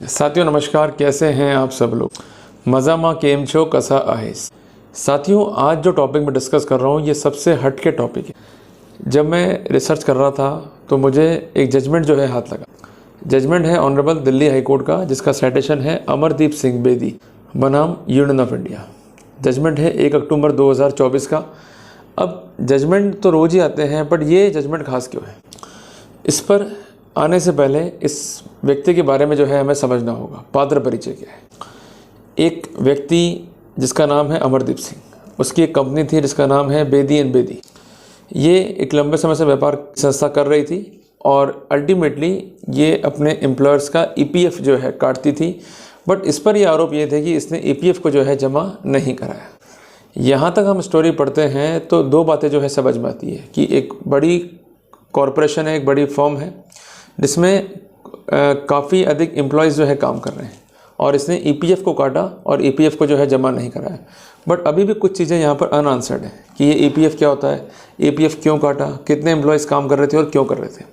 साथियों नमस्कार, कैसे हैं आप सब लोग। मज़ामा केम छो कसा आहेस। साथियों आज जो टॉपिक मैं डिस्कस कर रहा हूँ ये सबसे हट के टॉपिक है। जब मैं रिसर्च कर रहा था तो मुझे एक जजमेंट जो है हाथ लगा। जजमेंट है ऑनरेबल दिल्ली हाई कोर्ट का, जिसका साइटेशन है अमरदीप सिंह बेदी बनाम यूनियन ऑफ इंडिया। जजमेंट है 1 अक्टूबर 2024 का। अब जजमेंट तो रोज़ ही आते हैं, बट ये जजमेंट खास क्यों है, इस पर आने से पहले इस व्यक्ति के बारे में जो है हमें समझना होगा। पात्र परिचय क्या है। एक व्यक्ति जिसका नाम है अमरदीप सिंह, उसकी एक कंपनी थी जिसका नाम है बेदी एंड बेदी। ये एक लंबे समय से व्यापार संस्था कर रही थी और अल्टीमेटली ये अपने एम्प्लॉयर्स का ईपीएफ जो है काटती थी, बट इस पर यह आरोप ये थे कि इसने ईपीएफ को जो है जमा नहीं कराया। यहाँ तक हम स्टोरी पढ़ते हैं तो दो बातें जो है समझ में आती है कि एक बड़ी कॉरपोरेशन है, एक बड़ी फर्म है जिसमें काफ़ी अधिक एम्प्लॉयज़ जो है काम कर रहे हैं और इसने ईपीएफ को काटा और ईपीएफ को जो है जमा नहीं कराया। बट अभी भी कुछ चीज़ें यहाँ पर अनआंसर्ड हैं कि ये ईपीएफ क्या होता है, ईपीएफ क्यों काटा, कितने एम्प्लॉयज़ काम कर रहे थे और क्यों कर रहे थे।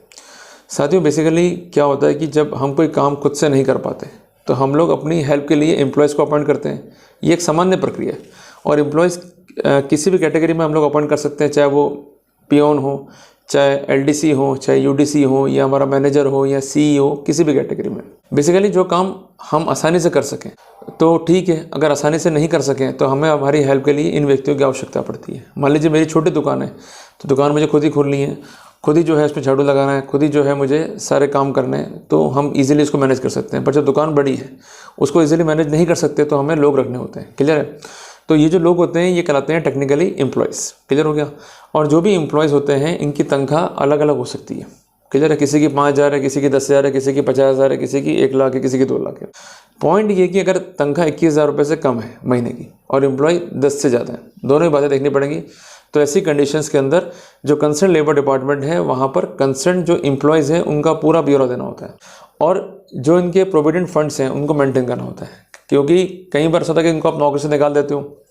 साथियों बेसिकली क्या होता है कि जब हम कोई काम खुद से नहीं कर पाते तो हम लोग अपनी हेल्प के लिए एम्प्लॉयज़ को अपॉइंट करते हैं। ये एक सामान्य प्रक्रिया है और एम्प्लॉयज़ किसी भी कैटेगरी में हम लोग अपॉइंट कर सकते हैं, चाहे वो पियोन हो, चाहे एलडीसी हो, चाहे यूडीसी हो, या हमारा मैनेजर हो या सीईओ, किसी भी कैटेगरी में। बेसिकली जो काम हम आसानी से कर सकें तो ठीक है, अगर आसानी से नहीं कर सकें तो हमें हमारी हेल्प के लिए इन व्यक्तियों की आवश्यकता पड़ती है। मान लीजिए मेरी छोटी दुकान है तो दुकान मुझे खुद ही खोलनी है, खुद ही जो है उसमें झाड़ू लगाना है, खुद ही जो है मुझे सारे काम करने हैं, तो हम इजीली इसको मैनेज कर सकते हैं। पर जब दुकान बड़ी है उसको इजीली मैनेज नहीं कर सकते तो हमें लोग रखने होते हैं। क्लियर है। तो ये जो लोग होते हैं ये कहलाते हैं टेक्निकली एम्प्लॉयज़। क्लियर हो गया। और जो भी एम्प्लॉयज़ होते हैं इनकी तनख्वाह अलग अलग हो सकती है। क्लियर है। किसी की 5,000 है, किसी की 10,000 है, किसी की 50,000 है, किसी की 1 लाख है, किसी की 2 लाख है। पॉइंट ये कि अगर तनख्वाह 21,000 रुपये से कम है महीने की और एम्प्लॉय 10 से ज़्यादा है, दोनों ही बातें देखनी पड़ेंगी। तो ऐसी कंडीशंस के अंदर जो कंसर्न लेबर डिपार्टमेंट है वहाँ पर कंसर्न जो एम्प्लॉयज़ हैं उनका पूरा ब्यौरा देना होता है और जो इनके प्रोविडेंट फंड्स हैं उनको मेंटेन करना होता है। क्योंकि कई बार ऐसा होता है कि इनको आप नौकरी से निकाल देते हो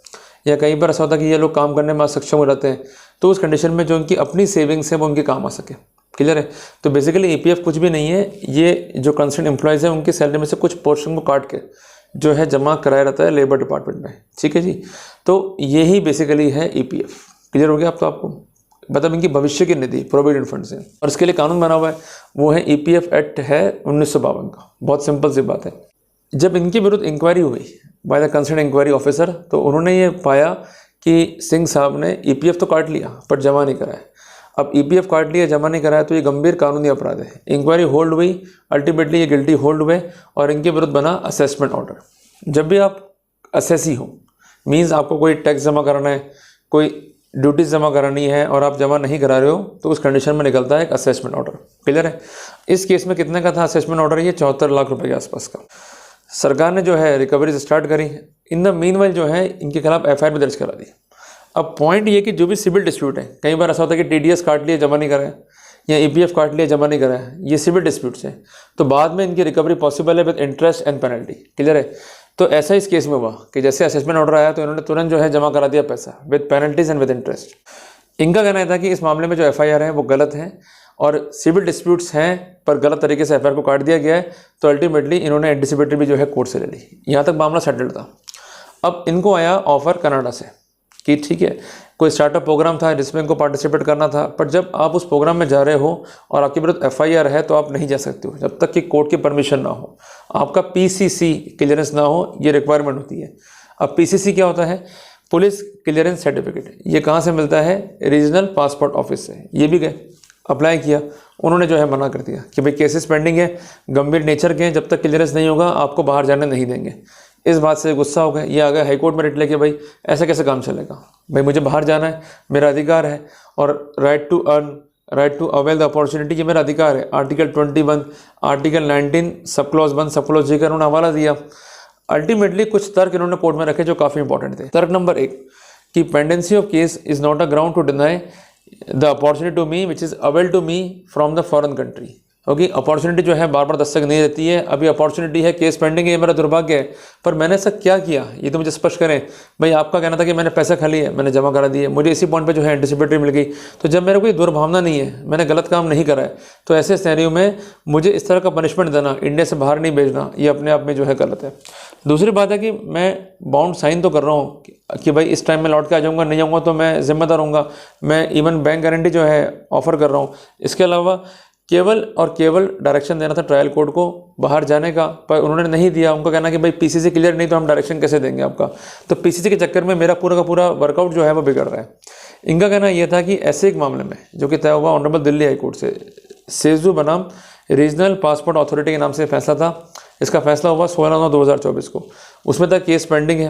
या कई बार ऐसा होता है कि ये लोग काम करने में सक्षम हो जाते हैं, तो उस कंडीशन में जो उनकी अपनी सेविंग्स है वो उनके काम आ सके। क्लियर है। तो बेसिकली ईपीएफ कुछ भी नहीं है, ये जो कंसर्न एम्प्लॉयज़ हैं उनकी सैलरी में से कुछ पोर्शन को काट के जो है जमा कराया रहता है लेबर डिपार्टमेंट में। ठीक है जी। तो यही बेसिकली है ईपीएफ। क्लियर हो गया। अब तो आपको मतलब इनकी भविष्य की निधि प्रोविडेंट फंड से, और इसके लिए कानून बना हुआ है, वो है ईपीएफ एक्ट है 1952 का। बहुत सिंपल सी बात है। जब इनके विरुद्ध इंक्वायरी हुई by the concern inquiry officer तो उन्होंने ये पाया कि सिंह साहब ने ईपीएफ तो काट लिया पर जमा नहीं कराया। अब ईपीएफ काट लिया, जमा नहीं कराया तो ये गंभीर कानूनी अपराध है। इंक्वायरी होल्ड हुई, अल्टीमेटली ये गिल्टी होल्ड हुए और इनके विरुद्ध बना असेसमेंट ऑर्डर। जब भी आप असेसी हो, मीन्स आपको कोई टैक्स जमा कराना है, कोई ड्यूटीज जमा करानी है और आप जमा नहीं करा रहे हो तो उस कंडीशन में निकलता है एक असेसमेंट ऑर्डर। क्लियर है। इस केस में कितने का था असेसमेंट ऑर्डर, ये 74 लाख रुपए के आसपास का। सरकार ने जो है रिकवरी स्टार्ट करी। इन द मीनवाइल जो है इनके खिलाफ एफआईआर भी दर्ज करा दी। अब पॉइंट ये कि जो भी सिविल डिस्प्यूट है, कई बार ऐसा होता है कि टीडीएस काट लिया जमा नहीं कराया या ईपीएफ काट लिया जमा नहीं कराया, ये सिविल डिस्प्यूट्स हैं, तो बाद में इनकी रिकवरी पॉसिबल है with interest and penalty. Clear है। तो ऐसा इस केस में हुआ कि जैसे असेसमेंट ऑर्डर आया तो इन्होंने तुरंत जो है जमा करा दिया पैसा with penalties and with interest. इनका कहना था कि इस मामले में जो एफआईआर है वो गलत है और सिविल डिस्प्यूट्स हैं पर गलत तरीके से एफआईआर को काट दिया गया है, तो अल्टीमेटली इन्होंने एंटीसिपेटरी भी जो है कोर्ट से ले ली। यहाँ तक मामला सेटल्ड था। अब इनको आया ऑफर कनाडा से कि ठीक है कोई स्टार्टअप प्रोग्राम था जिसमें इनको पार्टिसिपेट करना था, पर जब आप उस प्रोग्राम में जा रहे हो और आपके विरुद्ध एफआईआर है तो आप नहीं जा सकते हो जब तक कि कोर्ट की परमिशन ना हो, आपका पीसीसी क्लियरेंस ना हो, ये रिक्वायरमेंट होती है। अब पीसीसी क्या होता है, पुलिस क्लियरेंस सर्टिफिकेट। ये कहाँ से मिलता है, रीजनल पासपोर्ट ऑफिस से। ये भी गए अप्लाई किया, उन्होंने जो है मना कर दिया कि भाई केसेस पेंडिंग है, गंभीर नेचर के हैं, जब तक क्लियरेंस नहीं होगा आपको बाहर जाने नहीं देंगे। इस बात से गुस्सा हो गए, ये आ गए हाईकोर्ट में रिट लेके, भाई ऐसा कैसे काम चलेगा, भाई मुझे बाहर जाना है, मेरा अधिकार है और right to earn, right to avail the opportunity, ये मेरा अधिकार है। Article 21, article 19 sub clause 1 sub clause जी का उन्होंने हवाला दिया। अल्टीमेटली कुछ तर्क इन्होंने कोर्ट में रखे जो काफ़ी इंपॉर्टेंट थे। तर्क नंबर 1 कि pendency of case is not a ground to deny the opportunity to me which is available to me from the foreign country। क्योंकि अपॉर्चुनिटी जो है बार बार दस्तक नहीं देती है। अभी अपॉर्चुनिटी है, केस पेंडिंग है, ये मेरा दुर्भाग्य है, पर मैंने ऐसा क्या किया ये तो मुझे स्पष्ट करें। भाई आपका कहना था कि मैंने पैसे खा लिए, मैंने जमा करा दिए, मुझे इसी पॉइंट पे जो है एंटिसिपेटरी मिल गई। तो जब मेरे कोई दुर्भावना नहीं है, मैंने गलत काम नहीं करा है, तो ऐसे सिनेरियो में मुझे इस तरह का पनिशमेंट देना, इंडिया से बाहर नहीं भेजना, ये अपने आप में जो है गलत है। दूसरी बात है कि मैं बाउंड साइन तो कर रहा हूँ कि भाई इस टाइम में लौट के आ जाऊँगा, नहीं आऊँगा तो मैं जिम्मेदार रहूँगा, मैं इवन बैंक गारंटी जो है ऑफर कर रहा हूँ। इसके अलावा केवल और केवल डायरेक्शन देना था ट्रायल कोर्ट को बाहर जाने का, पर उन्होंने नहीं दिया। उनको कहना कि भाई पीसीसी क्लियर नहीं तो हम डायरेक्शन कैसे देंगे आपका। तो पीसीसी के चक्कर में मेरा पूरा का पूरा वर्कआउट जो है वो बिगड़ रहा है। इनका कहना यह था कि ऐसे एक मामले में जो कि तय हुआ ऑनरेबल दिल्ली हाई कोर्ट से, सेजू बनाम रीजनल पासपोर्ट अथॉरिटी के नाम से फैसला था। इसका फैसला हुआ 16/9/2024 को। उसमें तक केस पेंडिंग है,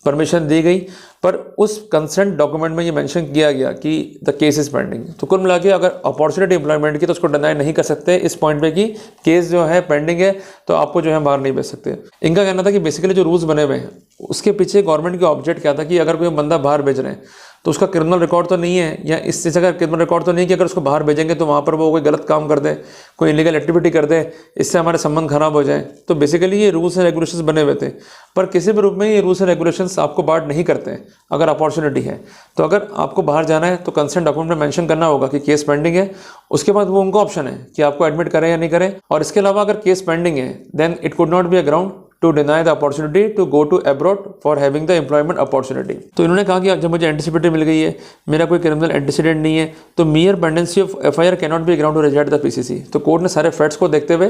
परमिशन दी गई, पर उस कंसेंट डॉक्यूमेंट में ये मेंशन किया गया कि द केस इज पेंडिंग। तो कुल मिला के अगर अपॉर्चुनिटी एम्प्लॉयमेंट की तो उसको डिनाई नहीं कर सकते इस पॉइंट पे कि केस जो है पेंडिंग है तो आपको जो है बाहर नहीं भेज सकते। इनका कहना था कि बेसिकली जो रूल्स बने हुए हैं उसके पीछे गवर्नमेंट के ऑब्जेक्ट क्या था कि अगर कोई बंदा बाहर भेज रहे हैं तो उसका क्रिमिनल रिकॉर्ड तो नहीं है, या इस जगह क्रिमिनल रिकॉर्ड तो नहीं है कि अगर उसको बाहर भेजेंगे तो वहाँ पर वो कोई गलत काम कर दे, कोई इलीगल एक्टिविटी कर दे, इससे हमारे संबंध खराब हो जाए। तो बेसिकली ये रूल्स एंड रेगुलेशंस बने हुए थे, पर किसी भी रूप में ये रूल्स एंड रेगुलेशंस आपको बार्ड नहीं करते हैं अगर अपॉर्चुनिटी है। तो अगर आपको बाहर जाना है तो कंसेंट डॉक्यूमेंट में मेंशन करना होगा कि केस पेंडिंग है। उसके बाद वो उनको ऑप्शन है कि आपको एडमिट करें या नहीं करें। और इसके अलावा अगर केस पेंडिंग है then it could not be a ground to deny the opportunity to go to abroad for having the employment opportunity। तो इन्होंने कहा कि जब मुझे एंटिसिपेटरी मिल गई है, मेरा कोई क्रिमिनल एंटीसीडेंट नहीं है, तो mere pendency of FIR cannot be ground to reject the PCC। तो कोर्ट ने सारे फैक्ट्स को देखते हुए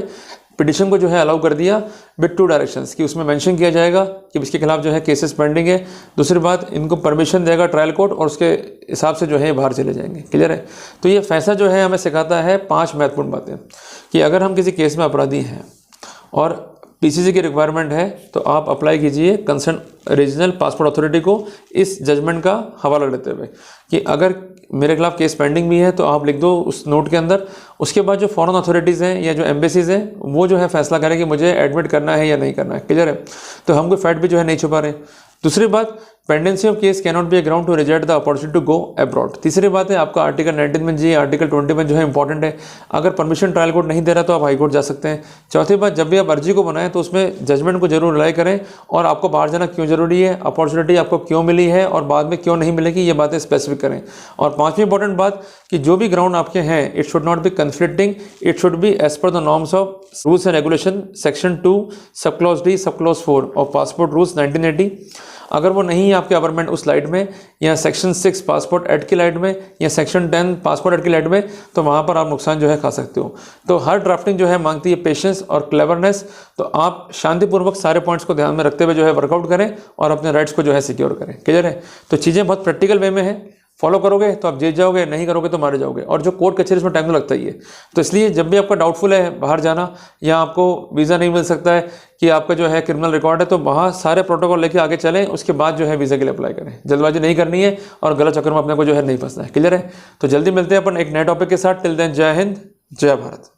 पिटिशन को जो है अलाउ कर दिया विद 2 डायरेक्शंस कि उसमें मेंशन किया जाएगा कि इसके खिलाफ जो है केसेस पेंडिंग है। दूसरी बात, इनको परमिशन देगा ट्रायल कोर्ट और उसके हिसाब से जो है बाहर चले जाएंगे। क्लियर है? तो ये फैसला जो है हमें सिखाता है 5 महत्वपूर्ण बातें कि अगर हम किसी केस में अपराधी हैं और पीसीसी की रिक्वायरमेंट है तो आप अप्लाई कीजिए कंसर्न रीजनल पासपोर्ट अथॉरिटी को इस जजमेंट का हवाला लेते हुए कि अगर मेरे खिलाफ केस पेंडिंग भी है तो आप लिख दो उस नोट के अंदर। उसके बाद जो फॉरेन अथॉरिटीज़ हैं या जो एम्बेसीज हैं वो जो है फैसला करें कि मुझे एडमिट करना है या नहीं करना है। क्लियर है? तो हम कोई फैक्ट भी जो है नहीं छुपा रहे। दूसरी बात, pendency of case cannot be a ground to reject the opportunity to go abroad. तीसरी बात है आपका आर्टिकल 19 में जी, आर्टिकल 20 में जो है इंपॉर्टेंट है। अगर परमिशन ट्रायल कोर्ट नहीं दे रहा तो आप हाई कोर्ट जा सकते हैं। चौथी बात, जब भी आप अर्जी को बनाएं तो उसमें जजमेंट को जरूर रिलाई करें और आपको बाहर जाना क्यों जरूरी है, अपॉर्चुनिटी आपको क्यों मिली है और बाद में क्यों नहीं मिलेगी, ये बातें स्पेसिफिक करें। और पांचवी इंपॉर्टेंट बात कि जो भी ग्राउंड आपके हैं it should not be conflicting, it should be as per the norms of rules and regulation section 2 sub clause D sub clause 4 of passport rules 1980। अगर वो नहीं है आपके गवर्नमेंट उस लाइट में या सेक्शन 6 पासपोर्ट एक्ट की लाइट में या सेक्शन 10 पासपोर्ट एक्ट की लाइट में, तो वहाँ पर आप नुकसान जो है खा सकते हो। तो हर ड्राफ्टिंग जो है मांगती है पेशेंस और क्लेवरनेस। तो आप शांतिपूर्वक सारे पॉइंट्स को ध्यान में रखते हुए जो है वर्कआउट करें और अपने राइट्स को जो है सिक्योर करें। क्लियर है? तो चीज़ें बहुत प्रैक्टिकल वे में है, फॉलो करोगे तो आप जीत जाओगे, नहीं करोगे तो मारे जाओगे। और जो कोर्ट कचहरी में टाइम तो लगता ही है। तो इसलिए जब भी आपका डाउटफुल है बाहर जाना या आपको वीज़ा नहीं मिल सकता है कि आपका जो है क्रिमिनल रिकॉर्ड है, तो वहाँ सारे प्रोटोकॉल लेके आगे चलें, उसके बाद जो है वीज़ा के लिए अप्लाई करें। जल्दबाजी नहीं करनी है और गलत चक्कर में अपने को जो है नहीं फंसना है। क्लियर है? तो जल्दी मिलते हैं अपन एक नए टॉपिक के साथ। टिल देन जय हिंद, जय भारत।